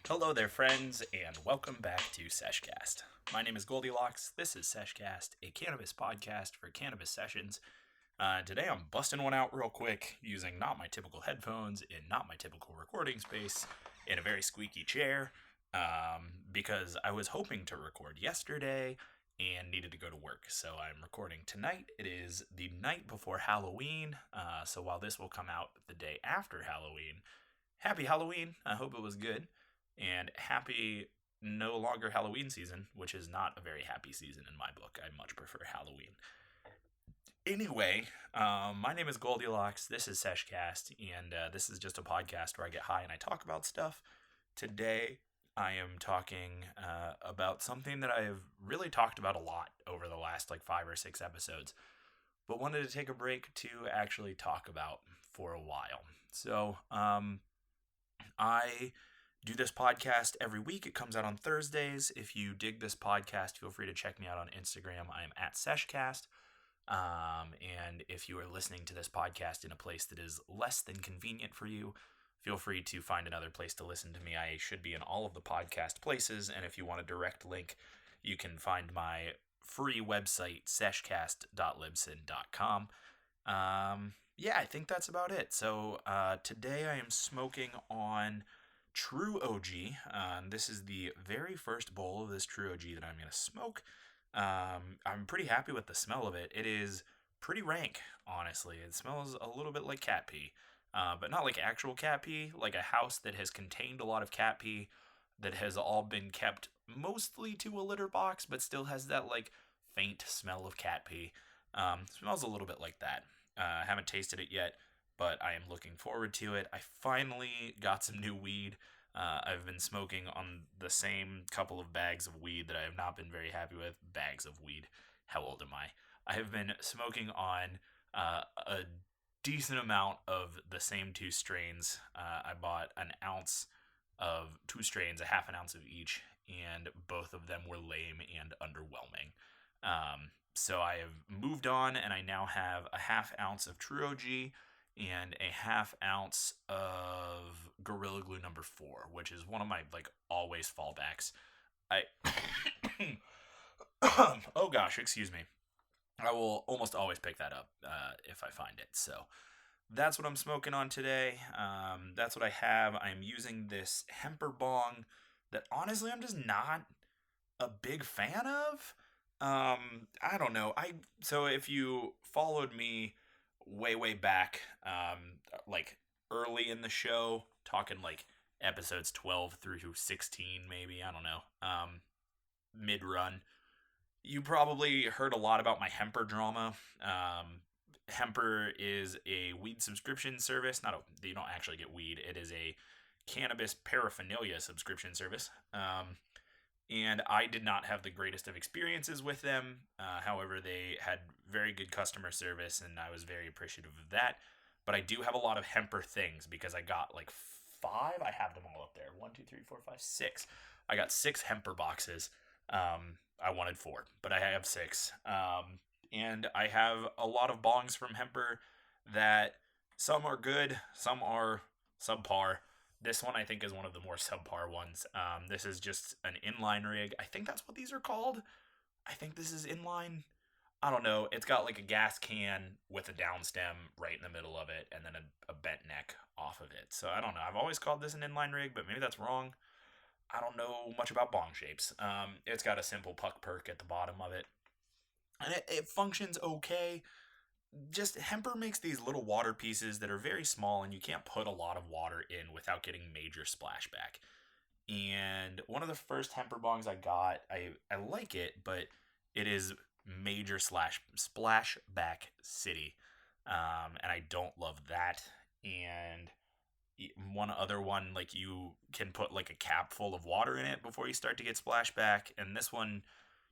Hello there, friends, and welcome back to Sesh Cast. My name is Goldilocks. This is Sesh Cast, a cannabis podcast for cannabis sessions. Today I'm busting one out real quick using not my typical headphones in not my typical recording space in a very squeaky chair because I was hoping to record yesterday and needed to go to work. So I'm recording tonight. It is the night before Halloween, so while this will come out the day after Halloween, happy Halloween. I hope it was good. And happy no longer Halloween season, which is not a very happy season in my book. I much prefer Halloween. Anyway, my name is Goldilocks. This is Sesh Cast, and this is just a podcast where I get high and I talk about stuff. Today, I am talking about something that I have really talked about a lot over the last 5 or 6 episodes, but wanted to take a break to actually talk about for a while. So, I do this podcast every week. It comes out on Thursdays. If you dig this podcast, feel free to check me out on Instagram. I am at Sesh Cast. And if you are listening to this podcast in a place that is less than convenient for you, feel free to find another place to listen to me. I should be in all of the podcast places. And if you want a direct link, you can find my free website, seshcast.libsyn.com. Yeah, I think that's about it. So today I am smoking on True OG. This is the very first bowl of this True OG that I'm going to smoke. I'm pretty happy with the smell of it. It is pretty rank, honestly. It smells a little bit like cat pee, but not like actual cat pee, like a house that has contained a lot of cat pee that has all been kept mostly to a litter box, but still has that faint smell of cat pee. Smells a little bit like that. I haven't tasted it yet, but I am looking forward to it. I finally got some new weed. I've been smoking on the same couple of bags of weed that I have not been very happy with. Bags of weed. How old am I? I have been smoking on a decent amount of the same 2 strains. I bought an ounce of 2 strains, a half an ounce of each, and both of them were lame and underwhelming. So I have moved on, and I now have a half ounce of True OG and a half ounce of Gorilla Glue number 4, which is one of my always fallbacks. Oh gosh, excuse me. I will almost always pick that up if I find it. So that's what I'm smoking on today. That's what I have. I'm using this Hemper bong that honestly I'm just not a big fan of. I don't know. So if you followed me way back, early in the show, talking episodes 12 through 16, maybe, I don't know, mid run, you probably heard a lot about my Hemper drama. Hemper is a weed subscription service. You don't actually get weed. It is a cannabis paraphernalia subscription service. And I did not have the greatest of experiences with them. However, they had very good customer service, and I was very appreciative of that. But I do have a lot of Hemper things because I got 5. I have them all up there. 1, 2, 3, 4, 5, 6. I got 6 Hemper boxes. I wanted 4, but I have 6. And I have a lot of bongs from Hemper that some are good, some are subpar. This one I think is one of the more subpar ones. This is just an inline rig. I think that's what these are called. I think this is inline. I don't know. It's got a gas can with a down stem right in the middle of it, and then a bent neck off of it. So I don't know. I've always called this an inline rig, but maybe that's wrong. I don't know much about bong shapes. It's got a simple puck perk at the bottom of it, and it functions okay. Just Hemper makes these little water pieces that are very small, and you can't put a lot of water in without getting major splashback. And one of the first Hemper bongs I got, I like it, but it is major splashback city, and I don't love that. And one other one, you can put a cap full of water in it before you start to get splashback, and this one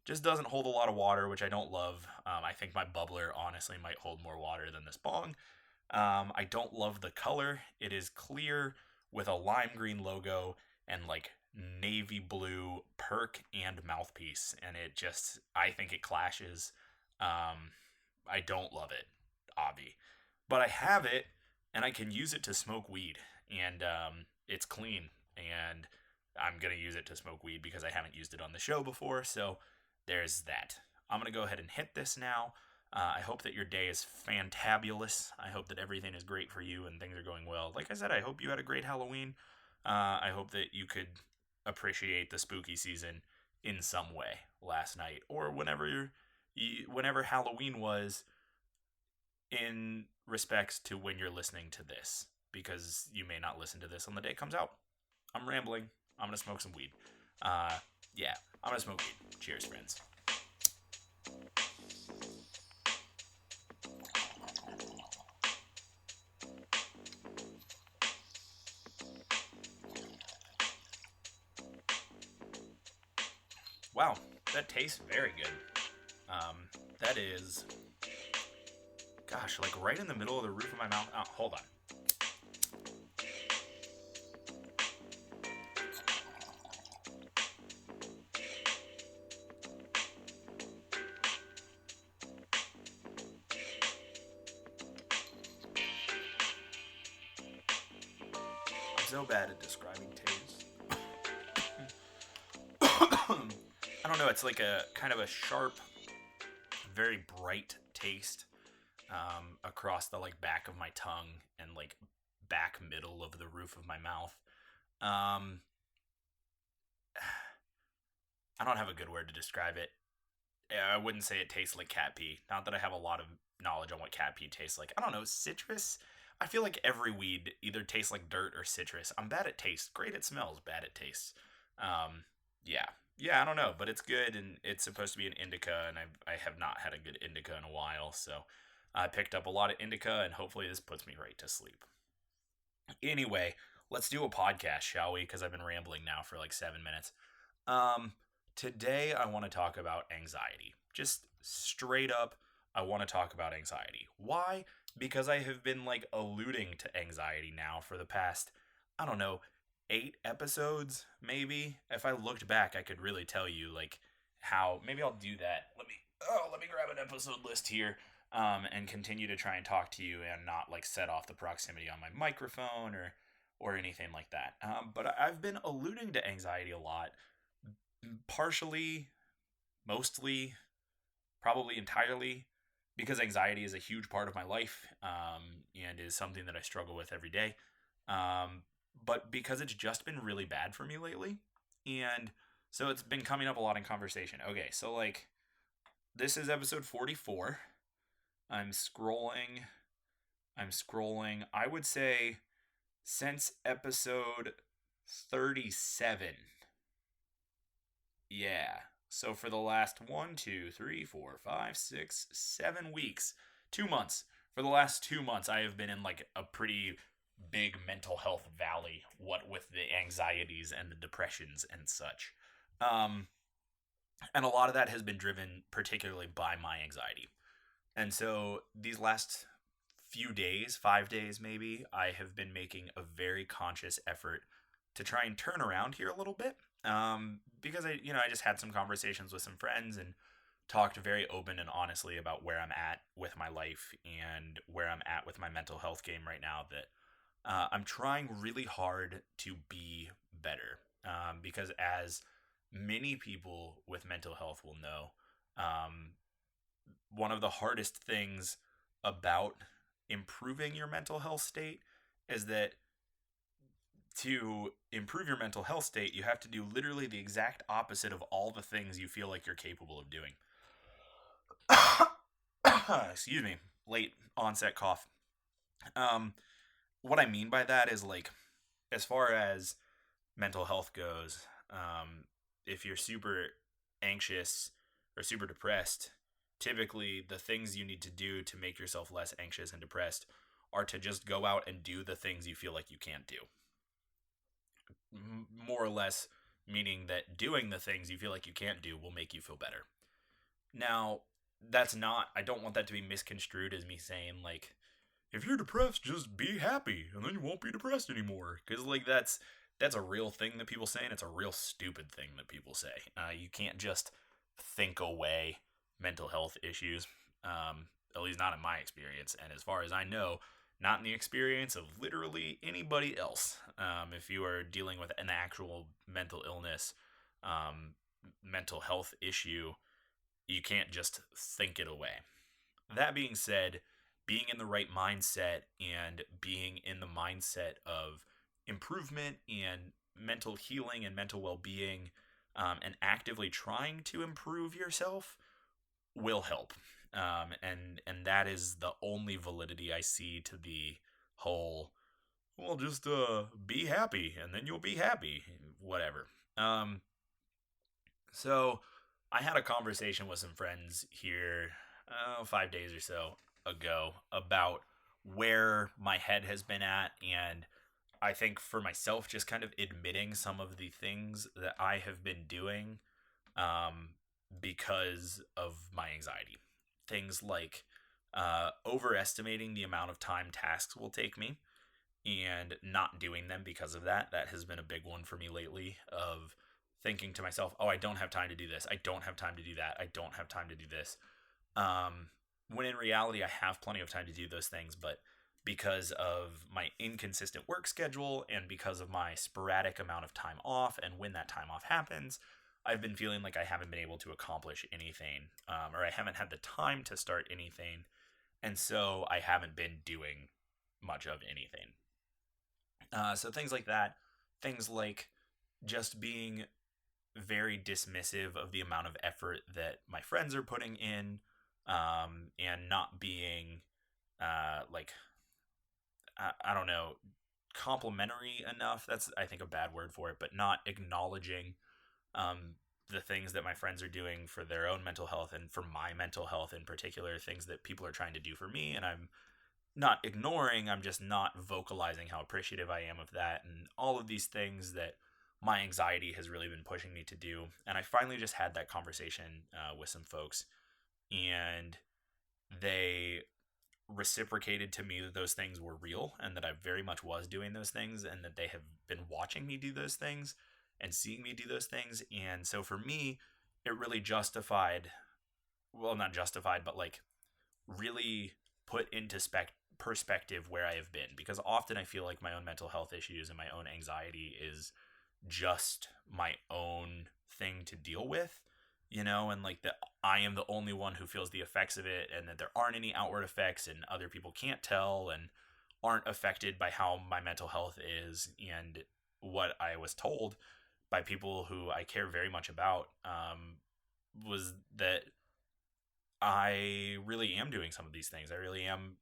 just doesn't hold a lot of water, which I don't love. I think my bubbler honestly might hold more water than this bong. I don't love the color. It is clear with a lime green logo and navy blue perk and mouthpiece, and I think it clashes. I don't love it, obvi. But I have it, and I can use it to smoke weed, and it's clean, and I'm going to use it to smoke weed because I haven't used it on the show before. So there's that. I'm going to go ahead and hit this now. I hope that your day is fantabulous. I hope that everything is great for you and things are going well. Like I said, I hope you had a great Halloween. I hope that you could appreciate the spooky season in some way last night or whenever Halloween was, in respects to when you're listening to this, because you may not listen to this on the day it comes out. I'm rambling. I'm gonna smoke some weed. Yeah, I'm gonna smoke weed. Cheers, friends. Wow, that tastes very good. That is, gosh, like right in the middle of the roof of my mouth. Oh, hold on. I'm so bad at describing taste. I don't know. It's like a kind of a sharp, very bright taste across the like back of my tongue and like back middle of the roof of my mouth. Um, I don't have a good word to describe it. I wouldn't say it tastes like cat pee. Not that I have a lot of knowledge on what cat pee tastes like. I don't know. Citrus? I feel like every weed either tastes like dirt or citrus. I'm bad at taste. Great at smells. Bad at taste. Um, yeah. Yeah, I don't know. But it's good, and it's supposed to be an indica, and I have not had a good indica in a while. So I picked up a lot of indica, and hopefully this puts me right to sleep. Anyway, let's do a podcast, shall we? Because I've been rambling now for like 7 minutes. Um, Today I want to talk about anxiety. Just straight up, I want to talk about anxiety. Why? Because I have been like alluding to anxiety now for the past, I don't know, 8 episodes, maybe. If I looked back, I could really tell you like how. Maybe I'll do that. Let me grab an episode list here. And continue to try and talk to you and not like set off the proximity on my microphone or anything like that. But I've been alluding to anxiety a lot, partially, mostly, probably entirely, because anxiety is a huge part of my life and is something that I struggle with every day. But because it's just been really bad for me lately, and so it's been coming up a lot in conversation. Okay, so like this is episode 44. I'm scrolling. I would say since episode 37. Yeah. So for the last 7 weeks, 2 months. For the last 2 months, I have been in like a pretty big mental health valley. What with the anxieties and the depressions and such. And a lot of that has been driven particularly by my anxiety. And so these last few days, 5 days maybe, I have been making a very conscious effort to try and turn around here a little bit. Because I just had some conversations with some friends and talked very open and honestly about where I'm at with my life and where I'm at with my mental health game right now. That I'm trying really hard to be better. Because as many people with mental health will know, one of the hardest things about improving your mental health state is that to improve your mental health state, you have to do literally the exact opposite of all the things you feel like you're capable of doing. Excuse me, late onset cough. What I mean by that is like, as far as mental health goes, if you're super anxious or super depressed, typically the things you need to do to make yourself less anxious and depressed are to just go out and do the things you feel like you can't do. More or less meaning that doing the things you feel like you can't do will make you feel better. Now, I don't want that to be misconstrued as me saying like, if you're depressed, just be happy and then you won't be depressed anymore. Because like that's a real thing that people say, and it's a real stupid thing that people say. You can't just think away mental health issues, at least not in my experience. And as far as I know, not in the experience of literally anybody else. If you are dealing with an actual mental illness, um, mental health issue, you can't just think it away. That being said, being in the right mindset and being in the mindset of improvement and mental healing and mental well being, and actively trying to improve yourself will help. And that is the only validity I see to the whole. Well, just be happy, and then you'll be happy. Whatever. Um, so I had a conversation with some friends here 5 days or so ago about where my head has been at, and I think for myself, just kind of admitting some of the things that I have been doing um, because of my anxiety. Things like overestimating the amount of time tasks will take me and not doing them because of that. That has been a big one for me lately, of thinking to myself, oh, I don't have time to do this. I don't have time to do that. I don't have time to do this. When in reality, I have plenty of time to do those things, but because of my inconsistent work schedule and because of my sporadic amount of time off, and when that time off happens, I've been feeling like I haven't been able to accomplish anything, or I haven't had the time to start anything, and so I haven't been doing much of anything. So things like that, things like just being very dismissive of the amount of effort that my friends are putting in, and not being like I don't know, complimentary enough. That's, I think, a bad word for it, but not acknowledging um, the things that my friends are doing for their own mental health and for my mental health in particular, things that people are trying to do for me. And I'm not ignoring, I'm just not vocalizing how appreciative I am of that. And all of these things that my anxiety has really been pushing me to do. And I finally just had that conversation with some folks, and they reciprocated to me that those things were real and that I very much was doing those things, and that they have been watching me do those things and seeing me do those things. And so for me, it really justified, well, not justified, but like really put into perspective where I have been, because often I feel like my own mental health issues and my own anxiety is just my own thing to deal with, and like that I am the only one who feels the effects of it, and that there aren't any outward effects, and other people can't tell and aren't affected by how my mental health is. And what I was told by people who I care very much about, was that I really am doing some of these things. I really am,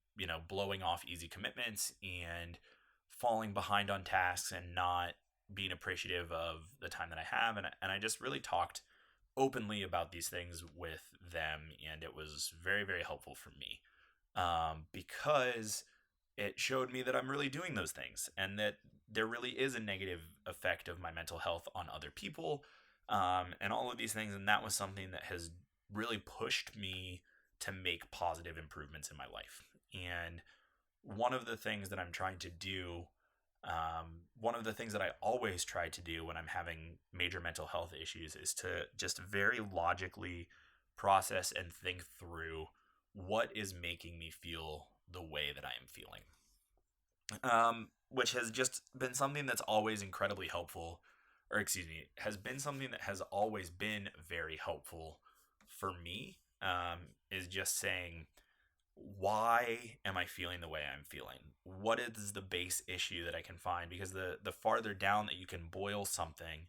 blowing off easy commitments and falling behind on tasks and not being appreciative of the time that I have. And I just really talked openly about these things with them, and it was very, very helpful for me, because it showed me that I'm really doing those things, and that there really is a negative effect of my mental health on other people, and all of these things. And that was something that has really pushed me to make positive improvements in my life. And one of the things that I'm trying to do, one of the things that I always try to do when I'm having major mental health issues, is to just very logically process and think through what is making me feel the way that I am feeling. Which has just been something that's always incredibly helpful, or excuse me, has been something that has always been very helpful for me, is just saying, why am I feeling the way I'm feeling? What is the base issue that I can find? Because the farther down that you can boil something,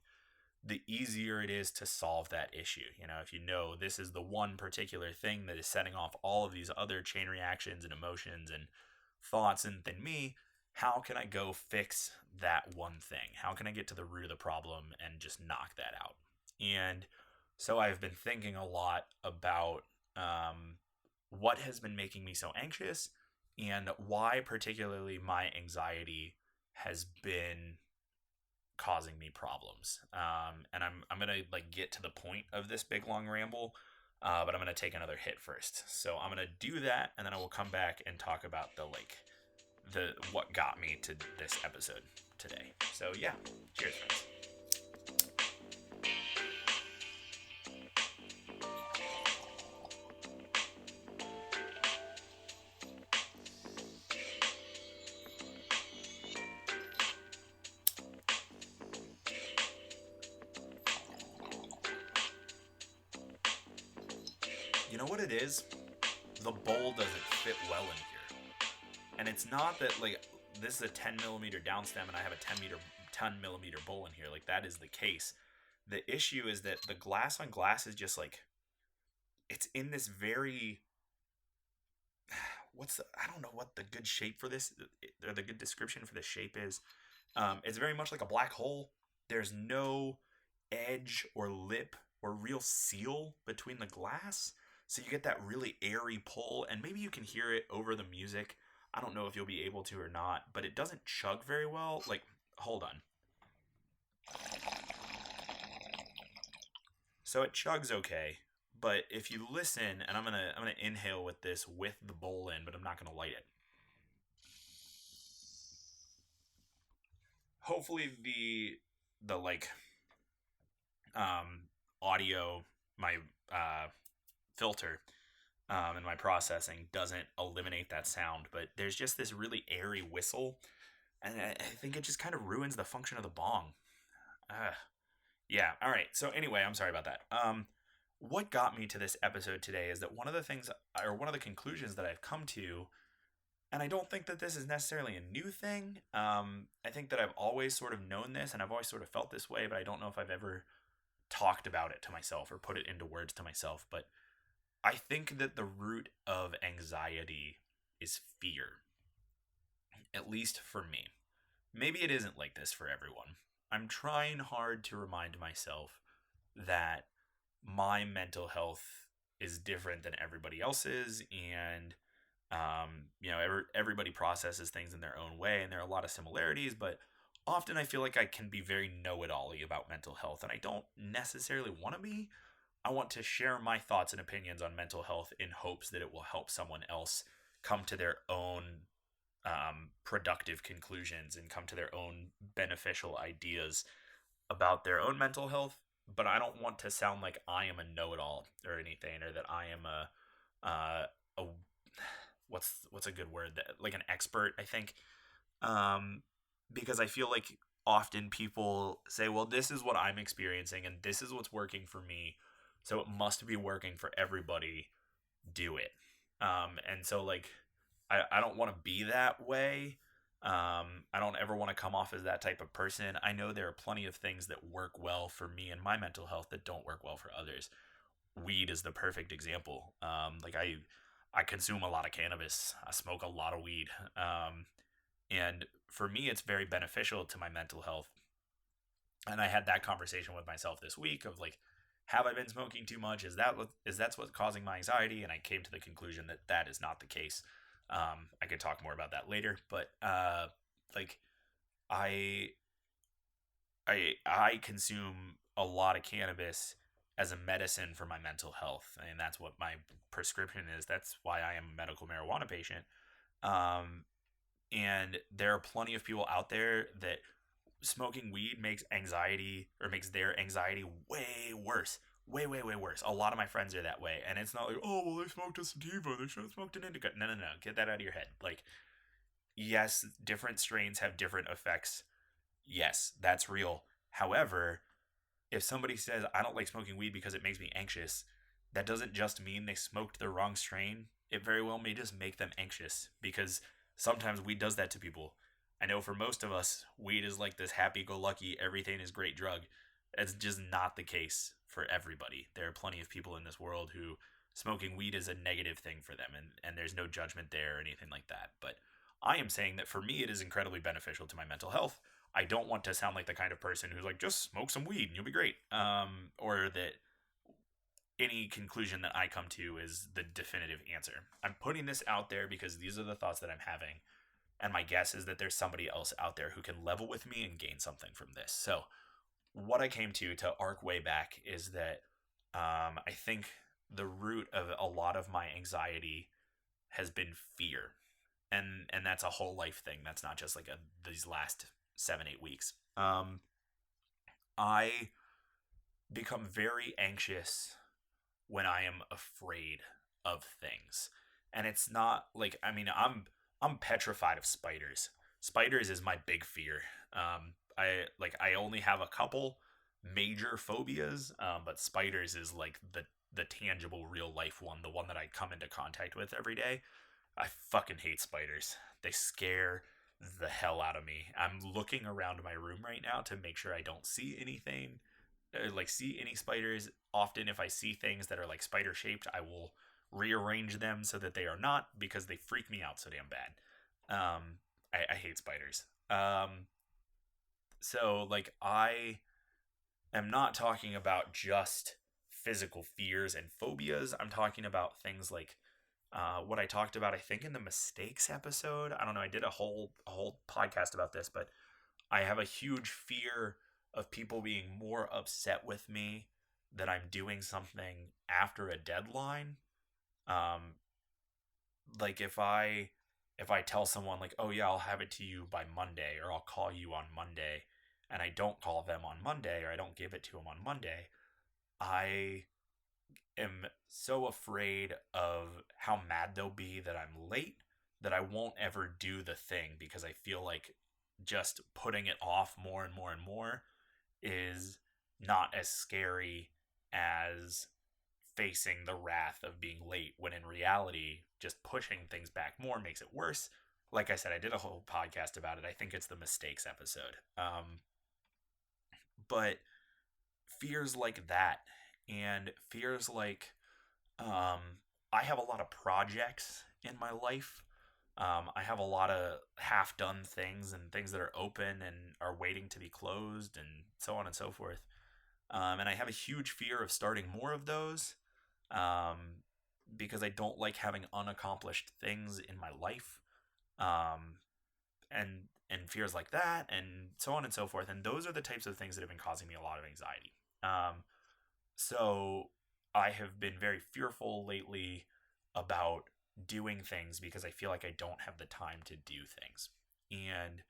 the easier it is to solve that issue. If you know this is the one particular thing that is setting off all of these other chain reactions and emotions and thoughts within me, how can I go fix that one thing? How can I get to the root of the problem and just knock that out? And so I've been thinking a lot about what has been making me so anxious, and why particularly my anxiety has been causing me problems. And I'm gonna like get to the point of this big long ramble, but I'm gonna take another hit first. So I'm gonna do that, and then I will come back and talk about the what got me to this episode today. So yeah, cheers, friends. You know what it is? The bowl doesn't fit well in here. And it's not that, like, this is a 10 millimeter downstem and I have a 10 millimeter bowl in here. Like, that is the case. The issue is that the glass on glass is just like, it's in this very, I don't know what the good shape for this, or the good description for the shape is. It's very much like a black hole. There's no edge or lip or real seal between the glass. So you get that really airy pull, and maybe you can hear it over the music. I don't know if you'll be able to or not, but it doesn't chug very well. Like, hold on. So it chugs okay, but if you listen, and I'm gonna inhale with this with the bowl in, but I'm not gonna light it. Hopefully the like audio, my filter and my processing doesn't eliminate that sound, but there's just this really airy whistle, and I think it just kind of ruins the function of the bong. Yeah. All right. So anyway, I'm sorry about that. What got me to this episode today is that one of the things, or one of the conclusions that I've come to, and I don't think that this is necessarily a new thing. I think that I've always sort of known this, and I've always sort of felt this way, but I don't know if I've ever talked about it to myself or put it into words to myself. But I think that the root of anxiety is fear, at least for me. Maybe it isn't like this for everyone. I'm trying hard to remind myself that my mental health is different than everybody else's, and everybody processes things in their own way, and there are a lot of similarities, but often I feel like I can be very know-it-all-y about mental health, and I don't necessarily want to be. I want to share my thoughts and opinions on mental health in hopes that it will help someone else come to their own productive conclusions and come to their own beneficial ideas about their own mental health. But I don't want to sound like I am a know-it-all or anything, or that I am a what's a good word, that like an expert, I think. Because I feel like often people say, well, this is what I'm experiencing and this is what's working for me, so it must be working for everybody. Do it. And so, like, I don't want to be that way. I don't ever want to come off as that type of person. I know there are plenty of things that work well for me and my mental health that don't work well for others. Weed is the perfect example. I consume a lot of cannabis. I smoke a lot of weed. And for me, it's very beneficial to my mental health. And I had that conversation with myself this week of like, have I been smoking too much? That's what's causing my anxiety? And I came to the conclusion that that is not the case. I could talk more about that later, but like I I consume a lot of cannabis as a medicine for my mental health, and that's what my prescription is. That's why I am a medical marijuana patient. Um, and there are plenty of people out there that smoking weed makes anxiety, or makes their anxiety way worse. Way worse. A lot of my friends are that way. And it's not like, oh, well, they smoked a sativa. They should have smoked an indica. No. Get that out of your head. Like, yes, different strains have different effects. Yes, that's real. However, if somebody says, I don't like smoking weed because it makes me anxious, that doesn't just mean they smoked the wrong strain. It very well may just make them anxious, because sometimes weed does that to people. I know for most of us, weed is like this happy go lucky, everything is great drug. It's just not the case for everybody. There are plenty of people in this world who smoking weed is a negative thing for them, and there's no judgment there or anything like that. But I am saying that for me, it is incredibly beneficial to my mental health. I don't want to sound like the kind of person who's like, just smoke some weed and you'll be great. Or that any conclusion that I come to is the definitive answer. I'm putting this out there because these are the thoughts that I'm having. And my guess is that there's somebody else out there who can level with me and gain something from this. So, what I came to arc way back is that I think the root of a lot of my anxiety has been fear. And that's a whole life thing. That's not just like these last 7-8 weeks. I become very anxious when I am afraid of things. And it's not like, I mean, I'm petrified of spiders. Spiders is my big fear. I only have a couple major phobias, but spiders is like the tangible real life one, the one that I come into contact with every day, I fucking hate spiders. They scare the hell out of me. I'm looking around my room right now to make sure I don't see anything, like see any spiders. Often, if I see things that are like spider shaped, I will rearrange them so that they are not, because they freak me out so damn bad. I hate spiders. So like I am not talking about just physical fears and phobias. I'm talking about things like what I talked about, I think, in the mistakes episode. I don't know. I did a whole podcast about this, but I have a huge fear of people being more upset with me that I'm doing something after a deadline. Um, like if I tell someone like, "Oh yeah, I'll have it to you by Monday," or "I'll call you on Monday," and I don't call them on Monday, or I don't give it to them on Monday, I am so afraid of how mad they'll be that I'm late that I won't ever do the thing, because I feel like just putting it off more and more and more is not as scary as facing the wrath of being late, when in reality just pushing things back more makes it worse. Like I said, I did a whole podcast about it. I think it's the mistakes episode. But fears like that, and fears like um, I have a lot of projects in my life. I have a lot of half done things and things that are open and are waiting to be closed, and so on and so forth. And I have a huge fear of starting more of those, um, because I don't like having unaccomplished things in my life, um, and fears like that, and so on and so forth. And those are the types of things that have been causing me a lot of anxiety. So I have been very fearful lately about doing things because I feel like I don't have the time to do things. And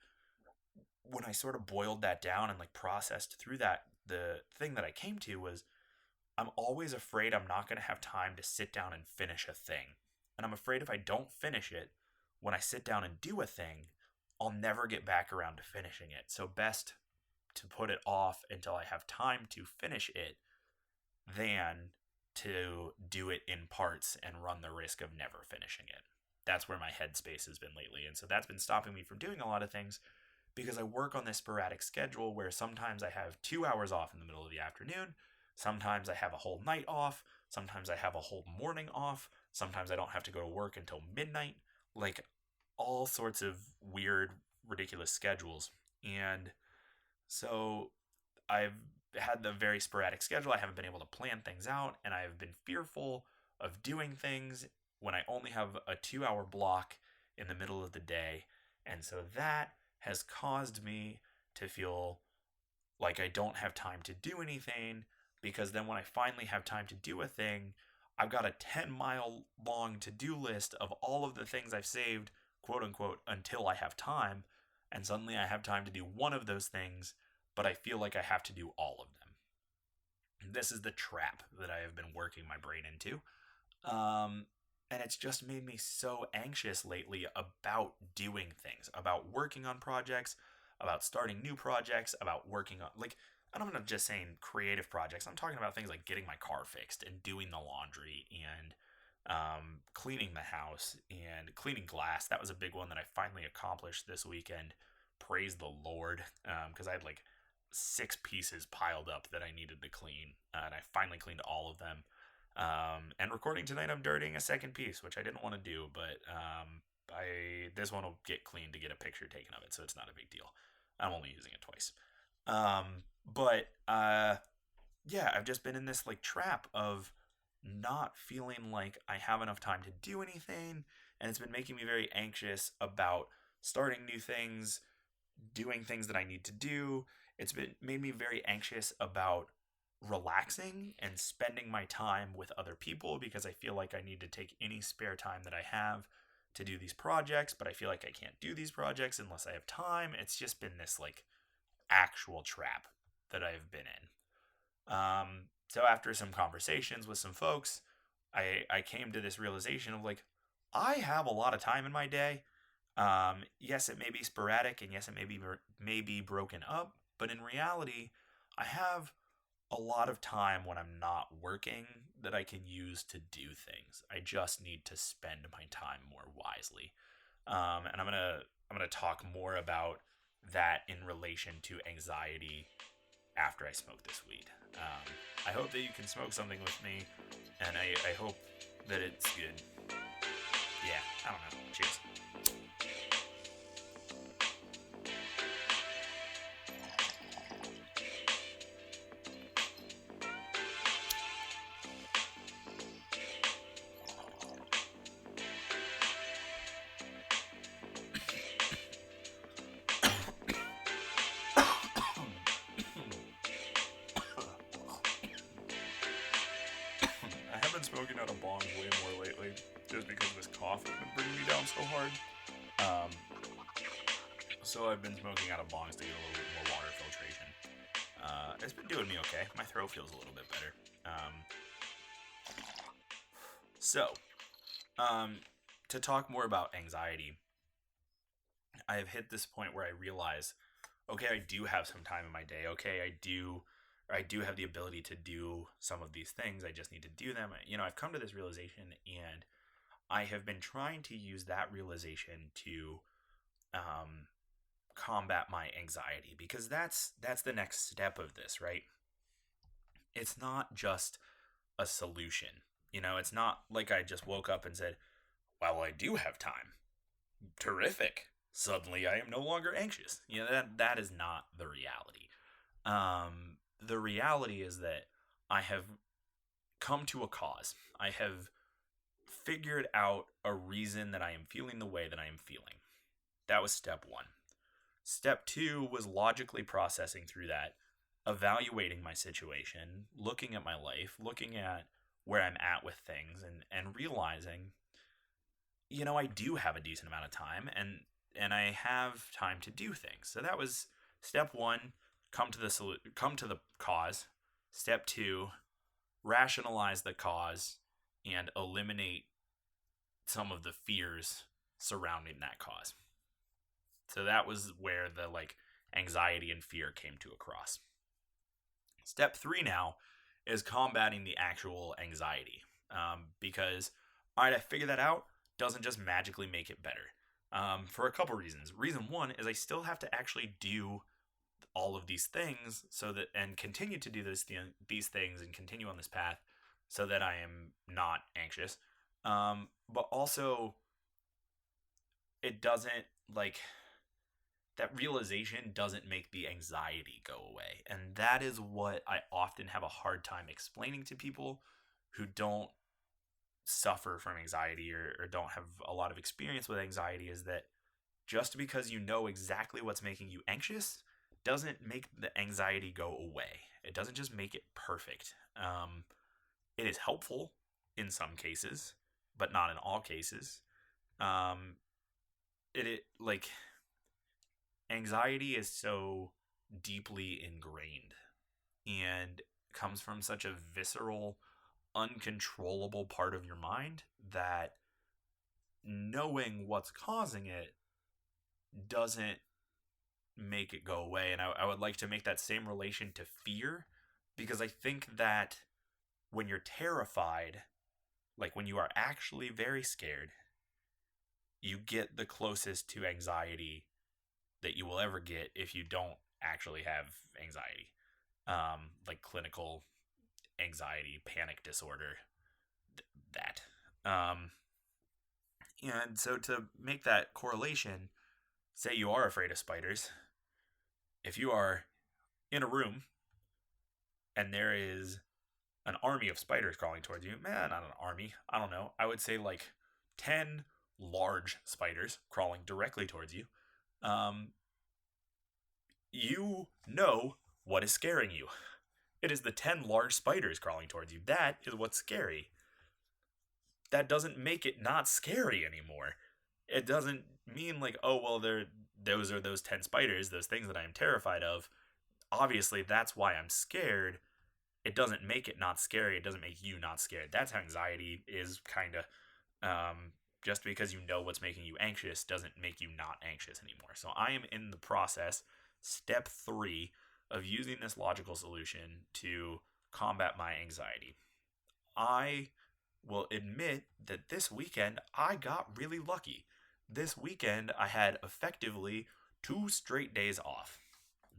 when I sort of boiled that down and like processed through that, the thing that I came to was I'm always afraid I'm not going to have time to sit down and finish a thing. And I'm afraid if I don't finish it, when I sit down and do a thing, I'll never get back around to finishing it. So best to put it off until I have time to finish it than to do it in parts and run the risk of never finishing it. That's where my headspace has been lately. And so that's been stopping me from doing a lot of things, because I work on this sporadic schedule where sometimes I have 2 hours off in the middle of the afternoon. Sometimes I have a whole night off. Sometimes I have a whole morning off. Sometimes I don't have to go to work until midnight. Like all sorts of weird, ridiculous schedules. And so I've had the very sporadic schedule. I haven't been able to plan things out, and I've been fearful of doing things when I only have a 2 hour block in the middle of the day. And so that has caused me to feel like I don't have time to do anything, because then when I finally have time to do a thing, I've got a 10-mile long to do list of all of the things I've saved, quote unquote, until I have time. And suddenly I have time to do one of those things, but I feel like I have to do all of them. This is the trap that I have been working my brain into. And it's just made me so anxious lately about doing things, about working on projects, about starting new projects, about working on, like, and I'm not just saying creative projects. I'm talking about things like getting my car fixed and doing the laundry and cleaning the house and cleaning glass. That was a big one that I finally accomplished this weekend. Praise the Lord, because I had like 6 pieces piled up that I needed to clean, and I finally cleaned all of them. And recording tonight, I'm dirtying a second piece, which I didn't want to do, but this one will get cleaned to get a picture taken of it, so it's not a big deal. I'm only using it twice. Yeah, I've just been in this like trap of not feeling like I have enough time to do anything, and it's been making me very anxious about starting new things, doing things that I need to do. It's been made me very anxious about relaxing and spending my time with other people, because I feel like I need to take any spare time that I have to do these projects, but I feel like I can't do these projects unless I have time. It's just been this like actual trap that I've been in. So after some conversations with some folks, I came to this realization of like, I have a lot of time in my day. Yes, it may be sporadic, and yes, it may be broken up, but in reality, I have a lot of time when I'm not working that I can use to do things. I just need to spend my time more wisely. And I'm gonna talk more about that in relation to anxiety after I smoke this weed. I hope that you can smoke something with me, and I hope that it's good. Yeah, I don't know. Cheers. I have been smoking out of bongs way more lately, just because this cough has been bringing me down so hard. Um, so I've been smoking out of bongs to get a little bit more water filtration. It's been doing me okay. My throat feels a little bit better. Um, so, um, to talk more about anxiety, I have hit this point where I realize, okay, I do have some time in my day. Okay, I do have the ability to do some of these things. I just need to do them. I've come to this realization, and I have been trying to use that realization to um, combat my anxiety, because that's the next step of this, right? It's not just a solution. It's not like I just woke up and said, "Well, I do have time. Terrific. Suddenly I am no longer anxious." That is not the reality. The reality is that I have come to a cause. I have figured out a reason that I am feeling the way that I am feeling. That was step one. Step two was logically processing through that, evaluating my situation, looking at my life, looking at where I'm at with things, and realizing, I do have a decent amount of time, and I have time to do things. So that was step one, come to the cause. Step two, rationalize the cause and eliminate some of the fears surrounding that cause. So that was where the anxiety and fear came to a cross. Step three now is combating the actual anxiety, because all right, I figured that out. Doesn't just magically make it better, for a couple reasons. Reason one is I still have to actually do all of these things and continue to do these things and continue on this path so that I am not anxious. But also, it doesn't that realization doesn't make the anxiety go away. And that is what I often have a hard time explaining to people who don't suffer from anxiety, or don't have a lot of experience with anxiety, is that just because you know exactly what's making you anxious doesn't make the anxiety go away. It doesn't just make it perfect. It is helpful in some cases, but not in all cases. Um, it like Anxiety is so deeply ingrained and comes from such a visceral, uncontrollable part of your mind that knowing what's causing it doesn't make it go away. And I would like to make that same relation to fear, because I think that when you're terrified, like when you are actually very scared, you get the closest to anxiety that you will ever get if you don't actually have anxiety, like clinical anxiety, panic disorder, that. Um, and so to make that correlation, say you are afraid of spiders. If you are in a room and there is an army of spiders crawling towards you, man, not an army, I don't know, I would say like 10 large spiders crawling directly towards you, um, you know what is scaring you. It is the 10 large spiders crawling towards you. That is what's scary. That doesn't make it not scary anymore. It doesn't mean like, oh, well, those are those 10 spiders, those things that I am terrified of. Obviously, that's why I'm scared. It doesn't make it not scary. It doesn't make you not scared. That's how anxiety is, kind of. Just because you know what's making you anxious doesn't make you not anxious anymore. So I am in the process, step 3, of using this logical solution to combat my anxiety. I will admit that this weekend I got really lucky. This weekend I had effectively 2 straight days off.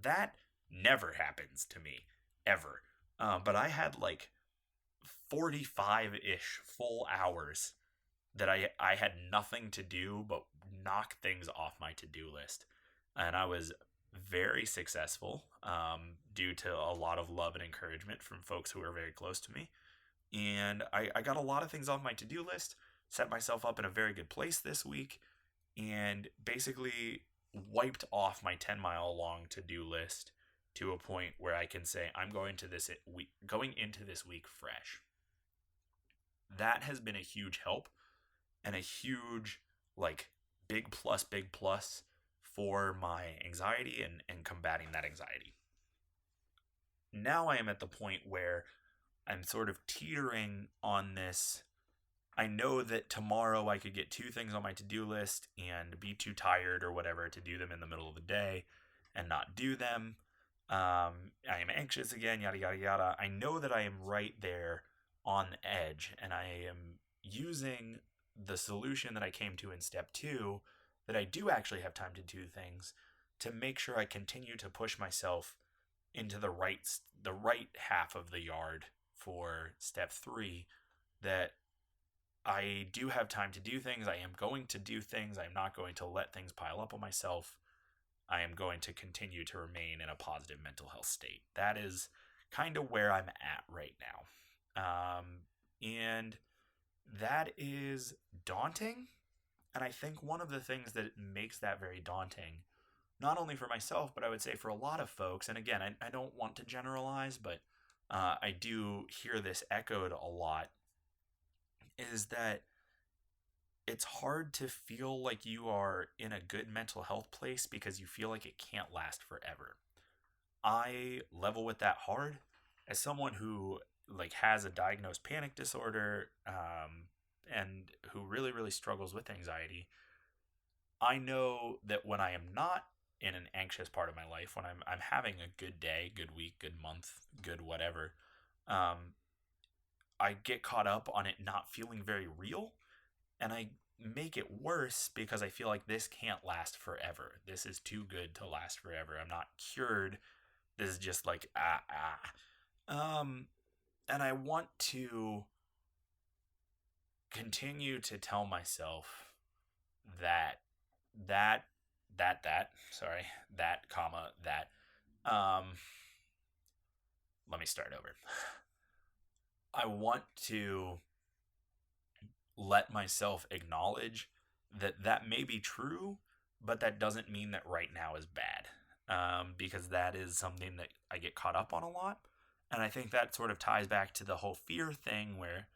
That never happens to me, ever. But I had like 45-ish full hours that I had nothing to do but knock things off my to-do list. And I was very successful due to a lot of love and encouragement from folks who are very close to me. And I got a lot of things off my to-do list, set myself up in a very good place this week, and basically wiped off my 10-mile long to-do list to a point where I can say I'm going into this week fresh. That has been a huge help and a huge, like, big plus for my anxiety and combating that anxiety. Now I am at the point where I'm sort of teetering on this. I know that tomorrow I could get 2 things on my to-do list and be too tired or whatever to do them in the middle of the day and not do them. I am anxious again, yada, yada, yada. I know that I am right there on the edge, and I am using the solution that I came to in step 2, that I do actually have time to do things, to make sure I continue to push myself into the right half of the yard for step 3, that I do have time to do things. I am going to do things. I am not going to let things pile up on myself. I am going to continue to remain in a positive mental health state. That is kind of where I'm at right now. And that is daunting. And I think one of the things that makes that very daunting, not only for myself, but I would say for a lot of folks, and again, I don't want to generalize, but I do hear this echoed a lot, is that it's hard to feel like you are in a good mental health place because you feel like it can't last forever. I level with that hard as someone who has a diagnosed panic disorder and who really, really struggles with anxiety. I know that when I am not in an anxious part of my life, when I'm having a good day, good week, good month, good whatever, I get caught up on it not feeling very real, and I make it worse because I feel like this can't last forever. This is too good to last forever. I'm not cured. This is just like, and I want to continue to tell myself that, let me start over. I want to let myself acknowledge that may be true, but that doesn't mean that right now is bad. Because that is something that I get caught up on a lot. And I think that sort of ties back to the whole fear thing where,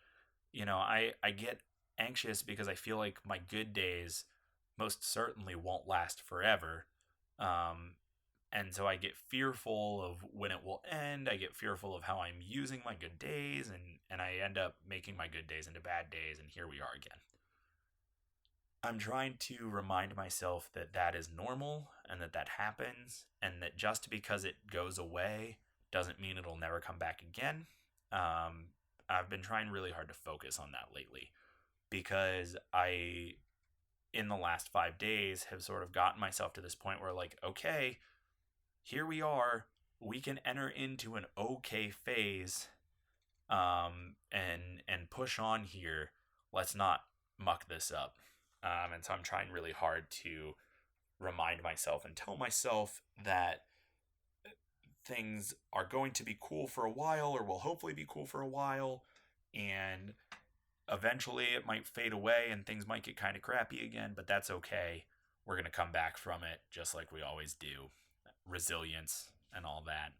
I get anxious because I feel like my good days most certainly won't last forever. And so I get fearful of when it will end. I get fearful of how I'm using my good days, and I end up making my good days into bad days, and here we are again. I'm trying to remind myself that that is normal and that happens, and that just because it goes away doesn't mean it'll never come back again. I've been trying really hard to focus on that lately because I, in the last 5 days, have sort of gotten myself to this point where okay, here we are, we can enter into an okay phase, and push on here. Let's not muck this up. And so I'm trying really hard to remind myself and tell myself that things are going to be cool for a while, or will hopefully be cool for a while, and eventually it might fade away and things might get kind of crappy again, but that's okay. We're going to come back from it just like we always do. Resilience and all that.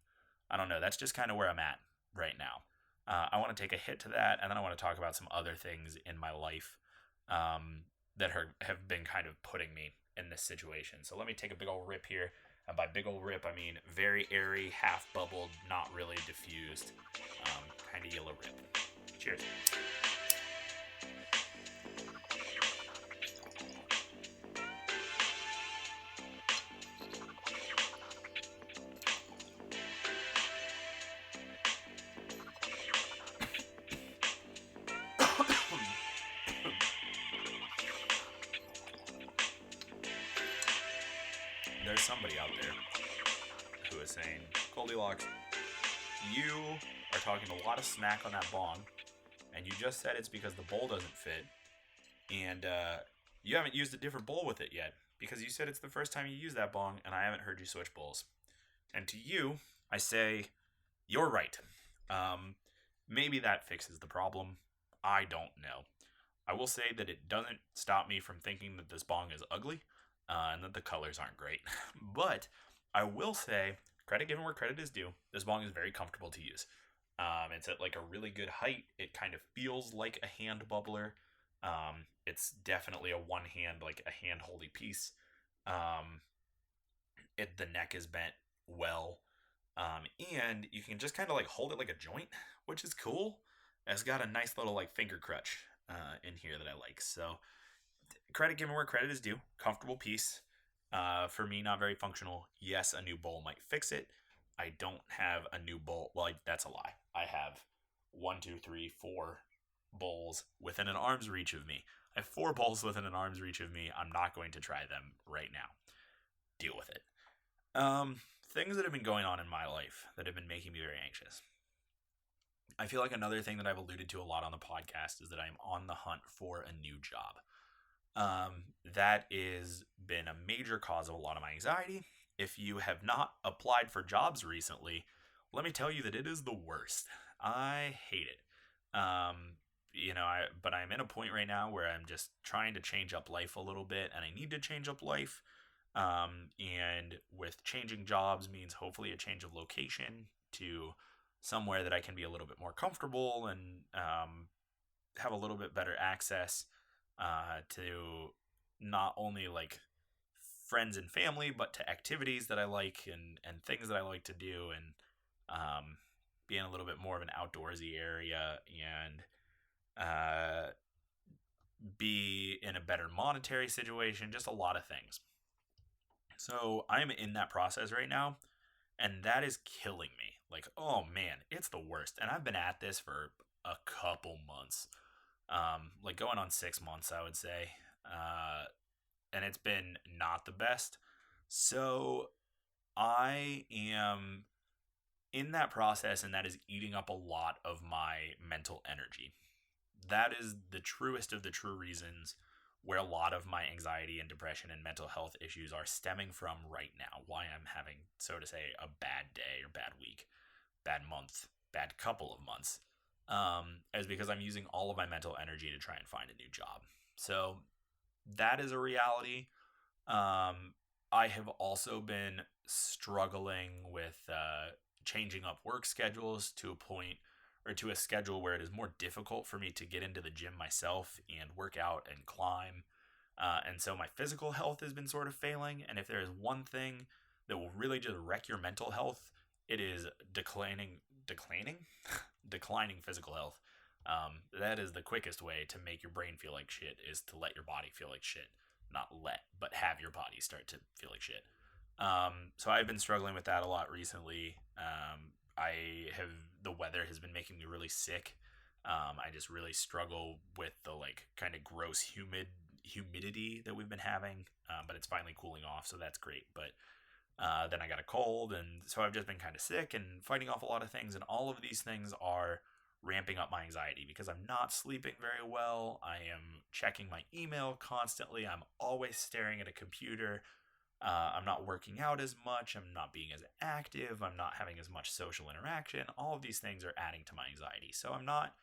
I don't know. That's just kind of where I'm at right now. I want to take a hit to that, and then I want to talk about some other things in my life that have been kind of putting me in this situation. So let me take a big old rip here. And by big old rip, I mean very airy, half bubbled, not really diffused, kind of yellow rip. Cheers. there's somebody out there who is saying, Goldilocks, you are talking a lot of smack on that bong, and you just said it's because the bowl doesn't fit, and you haven't used a different bowl with it yet, because you said it's the first time you use that bong, and I haven't heard you switch bowls. And to you, I say, you're right. Maybe that fixes the problem. I don't know. I will say that it doesn't stop me from thinking that this bong is ugly, and that the colors aren't great. But I will say, credit given where credit is due, this bong is very comfortable to use. It's at like a really good height. It kind of feels like a hand bubbler. It's definitely a one hand, like a hand holdy piece. The neck is bent well. And you can just kind of like hold it like a joint, which is cool. It's got a nice little like finger crutch in here that I like. So credit given where credit is due. Comfortable piece. For me, not very functional. Yes, a new bowl might fix it. I don't have a new bowl. Well, that's a lie. I have 1, 2, 3, 4 bowls within an arm's reach of me. I have 4 bowls within an arm's reach of me. I'm not going to try them right now. Deal with it. Things that have been going on in my life that have been making me very anxious. I feel like another thing that I've alluded to a lot on the podcast is that I'm on the hunt for a new job. That has been a major cause of a lot of my anxiety. If you have not applied for jobs recently, let me tell you that it is the worst. I hate it. But I'm in a point right now where I'm just trying to change up life a little bit, and I need to change up life. And with changing jobs means hopefully a change of location to somewhere that I can be a little bit more comfortable and have a little bit better access to not only like friends and family, but to activities that I like and things that I like to do, and be in a little bit more of an outdoorsy area, and be in a better monetary situation, just a lot of things. So I'm in that process right now, and that is killing me. Like, oh man, it's the worst. And I've been at this for a couple months, like going on 6 months, I would say. And it's been not the best. So I am in that process, and that is eating up a lot of my mental energy. That is the truest of the true reasons where a lot of my anxiety and depression and mental health issues are stemming from right now. Why I'm having, so to say, a bad day or bad week, bad month, bad couple of months, is because I'm using all of my mental energy to try and find a new job. So that is a reality. I have also been struggling with changing up work schedules to a point, or to a schedule where it is more difficult for me to get into the gym myself and work out and climb. And so my physical health has been sort of failing. And if there is one thing that will really just wreck your mental health, it is declining physical health. That is the quickest way to make your brain feel like shit, is to let your body feel like shit. Not but have your body start to feel like shit. So I've been struggling with that a lot recently. The weather has been making me really sick. I just really struggle with the like kind of gross humidity that we've been having. But it's finally cooling off, so that's great. But then I got a cold, and so I've just been kind of sick and fighting off a lot of things, and all of these things are ramping up my anxiety because I'm not sleeping very well. I am checking my email constantly. I'm always staring at a computer. I'm not working out as much. I'm not being as active. I'm not having as much social interaction. All of these things are adding to my anxiety. So I'm not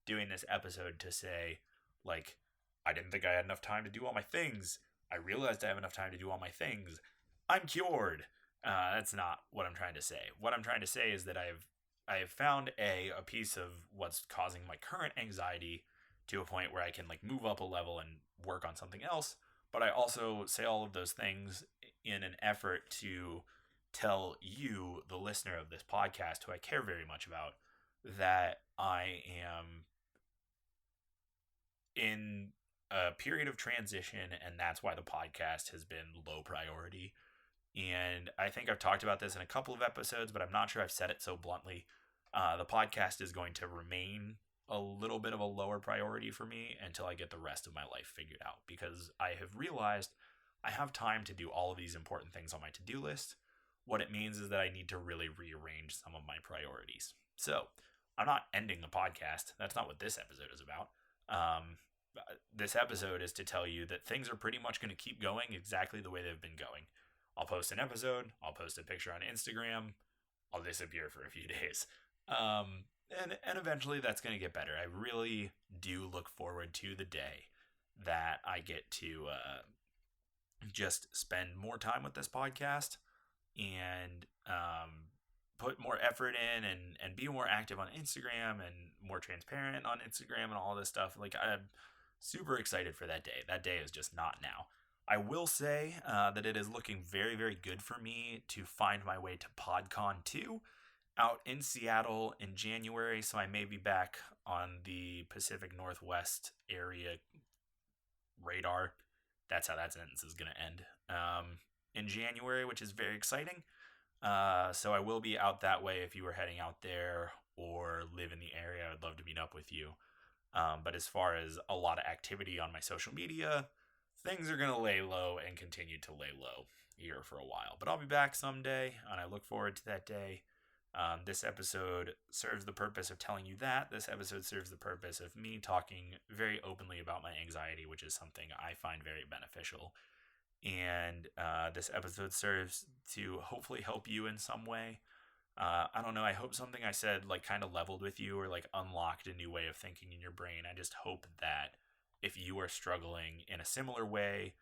doing this episode to say, like, I didn't think I had enough time to do all my things. I realized I have enough time to do all my things. I'm cured. That's not what I'm trying to say. What I'm trying to say is that I have found a piece of what's causing my current anxiety to a point where I can like move up a level and work on something else. But I also say all of those things in an effort to tell you, the listener of this podcast, who I care very much about, that I am in a period of transition, and that's why the podcast has been low priority. And I think I've talked about this in a couple of episodes, but I'm not sure I've said it so bluntly. The podcast is going to remain a little bit of a lower priority for me until I get the rest of my life figured out, because I have realized I have time to do all of these important things on my to-do list. What it means is that I need to really rearrange some of my priorities. So I'm not ending the podcast. That's not what this episode is about. This episode is to tell you that things are pretty much going to keep going exactly the way they've been going. I'll post an episode. I'll post a picture on Instagram. I'll disappear for a few days. And eventually that's going to get better. I really do look forward to the day that I get to just spend more time with this podcast and put more effort in and be more active on Instagram and more transparent on Instagram and all this stuff. Like, I'm super excited for that day. That day is just not now. I will say that it is looking very, very good for me to find my way to PodCon 2 out in Seattle in January. So I may be back on the Pacific Northwest area radar. That's how that sentence is going to end. In January, which is very exciting. So I will be out that way if you are heading out there or live in the area. I would love to meet up with you. But as far as a lot of activity on my social media, things are going to lay low and continue to lay low here for a while. But I'll be back someday, and I look forward to that day. This episode serves the purpose of telling you that. This episode serves the purpose of me talking very openly about my anxiety, which is something I find very beneficial. And this episode serves to hopefully help you in some way. I don't know. I hope something I said like kind of leveled with you or like unlocked a new way of thinking in your brain. I just hope that if you are struggling in a similar way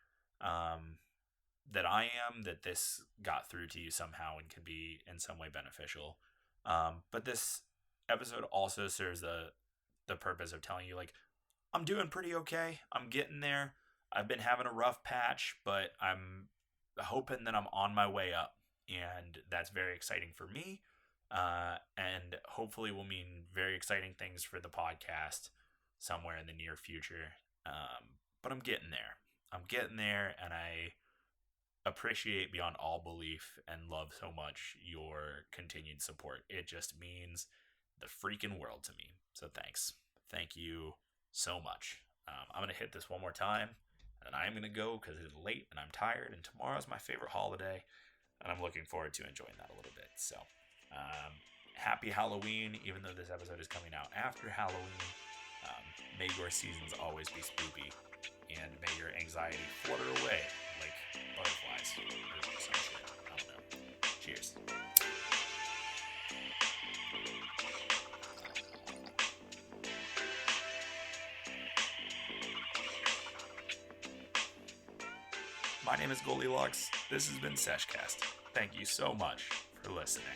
that I am, that this got through to you somehow and can be in some way beneficial. But this episode also serves the purpose of telling you, like, I'm doing pretty okay. I'm getting there. I've been having a rough patch, but I'm hoping that I'm on my way up. And that's very exciting for me. And hopefully will mean very exciting things for the podcast somewhere in the near future. But I'm getting there. I'm getting there, and I appreciate beyond all belief and love so much your continued support. It just means the freaking world to me. So thanks. Thank you so much. I'm going to hit this one more time, and I'm going to go because it's late and I'm tired, and tomorrow's my favorite holiday, and I'm looking forward to enjoying that a little bit. So happy Halloween, even though this episode is coming out after Halloween. May your seasons always be spooky, and may your anxiety flutter away like butterflies or some shit. I don't know. Cheers. My name is Goldilocks. This has been Sesh Cast. Thank you so much for listening.